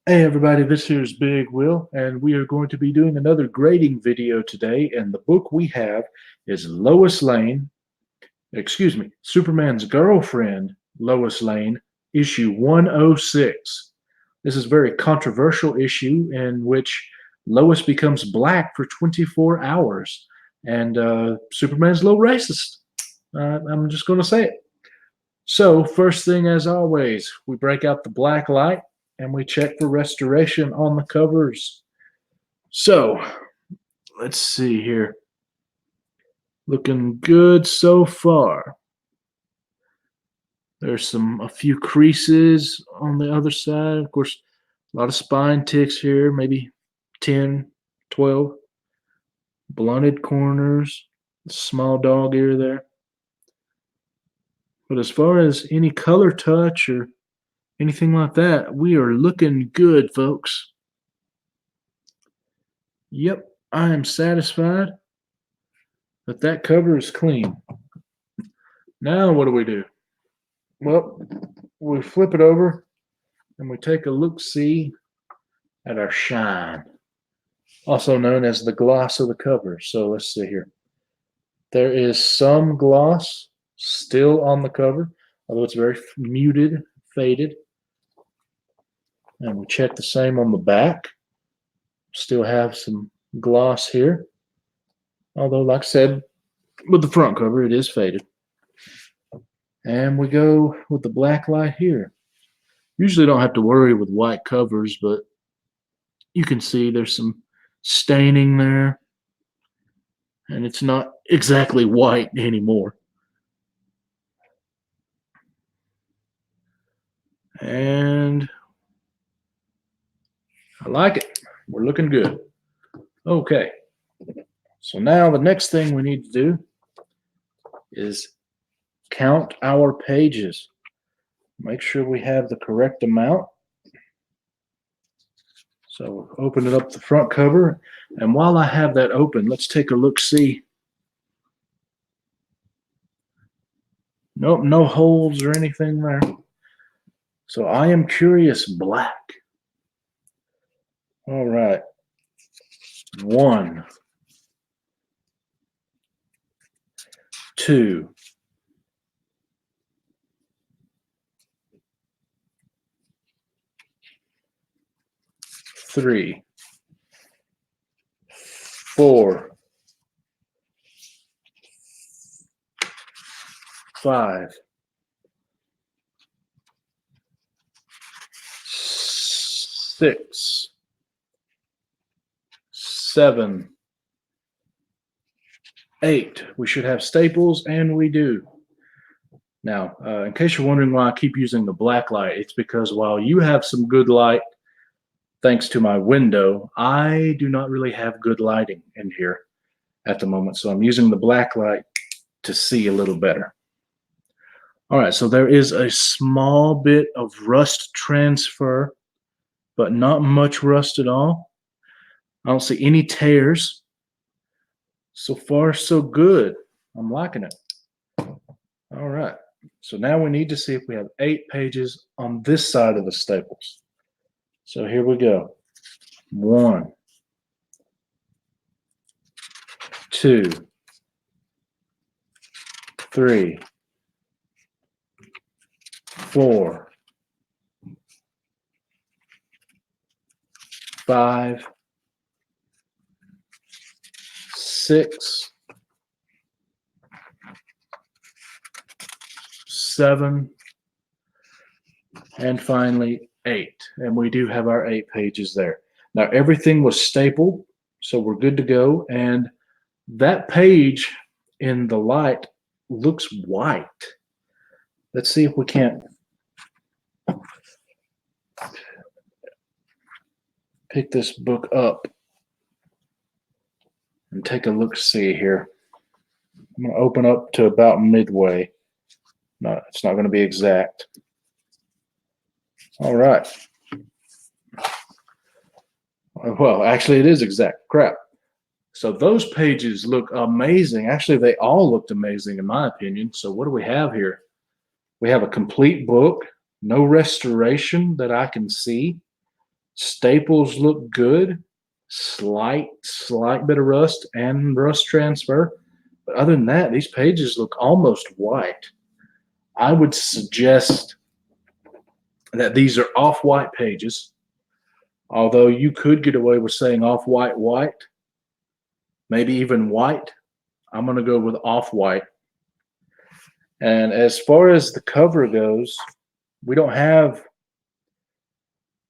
Hey everybody, this here's Big Will, and we are going to be doing another grading video today. And the book we have is Superman's Girlfriend, Lois Lane, issue 106. This is a very controversial issue in which Lois becomes black for 24 hours, and Superman's a little racist. I'm just going to say it. So, first thing as always, we break out the black light and we check for restoration on the covers. So, let's see here. Looking good so far. There's a few creases on the other side. Of course, a lot of spine ticks here, maybe 10, 12. Blunted corners, small dog ear there. But as far as any color touch or anything like that, we are looking good, folks. Yep, I am satisfied that that cover is clean. Now what do? Well, we flip it over and we take a look-see at our shine, also known as the gloss of the cover. So let's see here. There is some gloss still on the cover, although it's very muted, faded. And we check the same on the back. Still have some gloss here. Although, like I said, with the front cover, it is faded. And we go with the black light here. Usually don't have to worry with white covers, but you can see there's some staining there. And it's not exactly white anymore. And I like it. We're looking good. Okay. So now the next thing we need to do is count our pages. Make sure we have the correct amount. So open it up the front cover. And while I have that open, let's take a look-see. Nope, no holes or anything there. So I am curious black. All right. 1, 2, 3, 4, 5, 6, 7, 8. We should have staples, and we do. Now, in case you're wondering why I keep using the black light, it's because while you have some good light, thanks to my window, I do not really have good lighting in here at the moment. So I'm using the black light to see a little better. All right, so there is a small bit of rust transfer, but not much rust at all. I don't see any tears. So far, so good. I'm liking it. All right, so now we need to see if we have 8 pages on this side of the staples. So here we go. 1, 2, 3, 4, 5, 6, 7, and finally 8. And we do have our 8 pages there. Now everything was stapled, so we're good to go. And that page in the light looks white. Let's see if we can't pick this book up and take a look-see here. I'm going to open up to about midway. No, it's not going to be exact. All right. Well, actually, it is exact. Crap. So those pages look amazing. Actually, they all looked amazing in my opinion. So what do we have here? We have a complete book, no restoration that I can see. Staples look good. Slight bit of rust and rust transfer. But other than that, these pages look almost white. I would suggest that these are off-white pages, although you could get away with saying off-white white, maybe even white. I'm going to go with off-white. And as far as the cover goes, we don't have,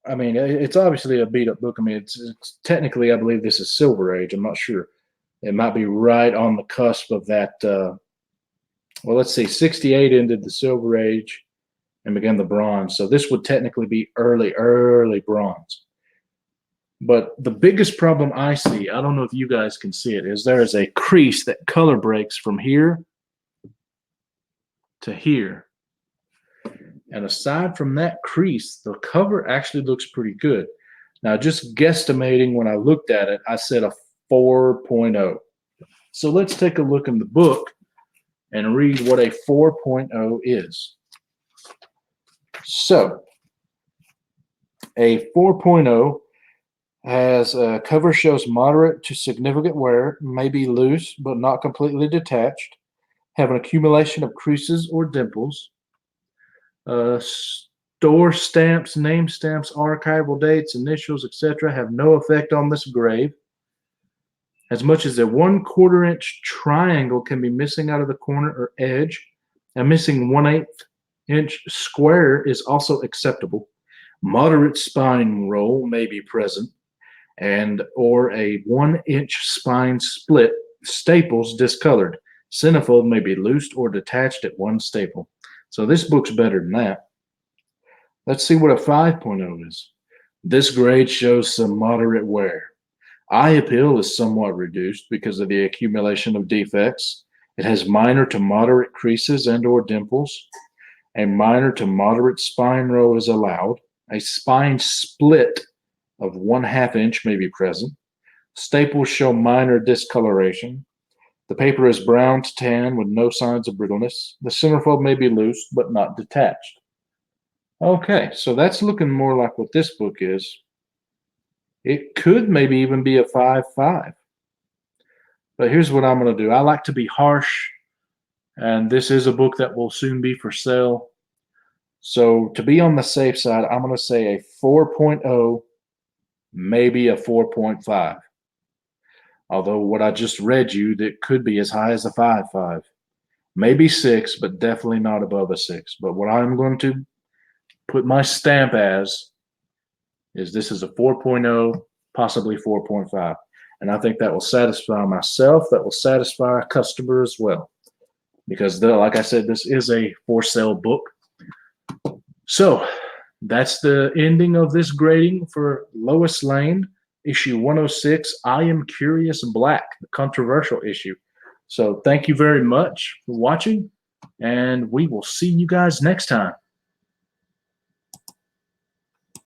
I mean, it's obviously a beat-up book. I mean, it's technically, I believe this is Silver Age. I'm not sure. It might be right on the cusp of that. Well, let's see, 68 ended the Silver Age and began the Bronze. So this would technically be early Bronze. But the biggest problem I see, I don't know if you guys can see it, is there is a crease that color breaks from here to here. And aside from that crease, the cover actually looks pretty good. Now, just guesstimating when I looked at it, I said a 4.0. So let's take a look in the book and read what a 4.0 is. So, a 4.0 has a cover shows moderate to significant wear, may be loose but not completely detached, have an accumulation of creases or dimples. Store stamps, name stamps, archival dates, initials, etc. have no effect on this grave. As much as a 1/4 inch triangle can be missing out of the corner or edge. A missing 1/8 inch square is also acceptable. Moderate spine roll may be present, and or a 1 inch spine split. Staples discolored. Centerfold may be loosed or detached at one staple. So this book's better than that. Let's see what a 5.0 is. This grade shows some moderate wear. Eye appeal is somewhat reduced because of the accumulation of defects. It has minor to moderate creases and or dimples. A minor to moderate spine row is allowed. A spine split of 1/2 inch may be present. Staples show minor discoloration. The paper is brown to tan with no signs of brittleness. The centerfold may be loose but not detached. Okay, so that's looking more like what this book is. It could maybe even be a 5.5. But here's what I'm going to do. I like to be harsh, and this is a book that will soon be for sale. So to be on the safe side, I'm going to say a 4.0, maybe a 4.5. Although what I just read you, that could be as high as a 5.5. Maybe 6, but definitely not above a 6. But what I'm going to put my stamp as is this is a 4.0, possibly 4.5. And I think that will satisfy myself. That will satisfy a customer as well. Because, like I said, this is a for sale book. So that's the ending of this grading for Lois Lane, issue 106, I Am Curious Black, the controversial issue. So thank you very much for watching, and we will see you guys next time.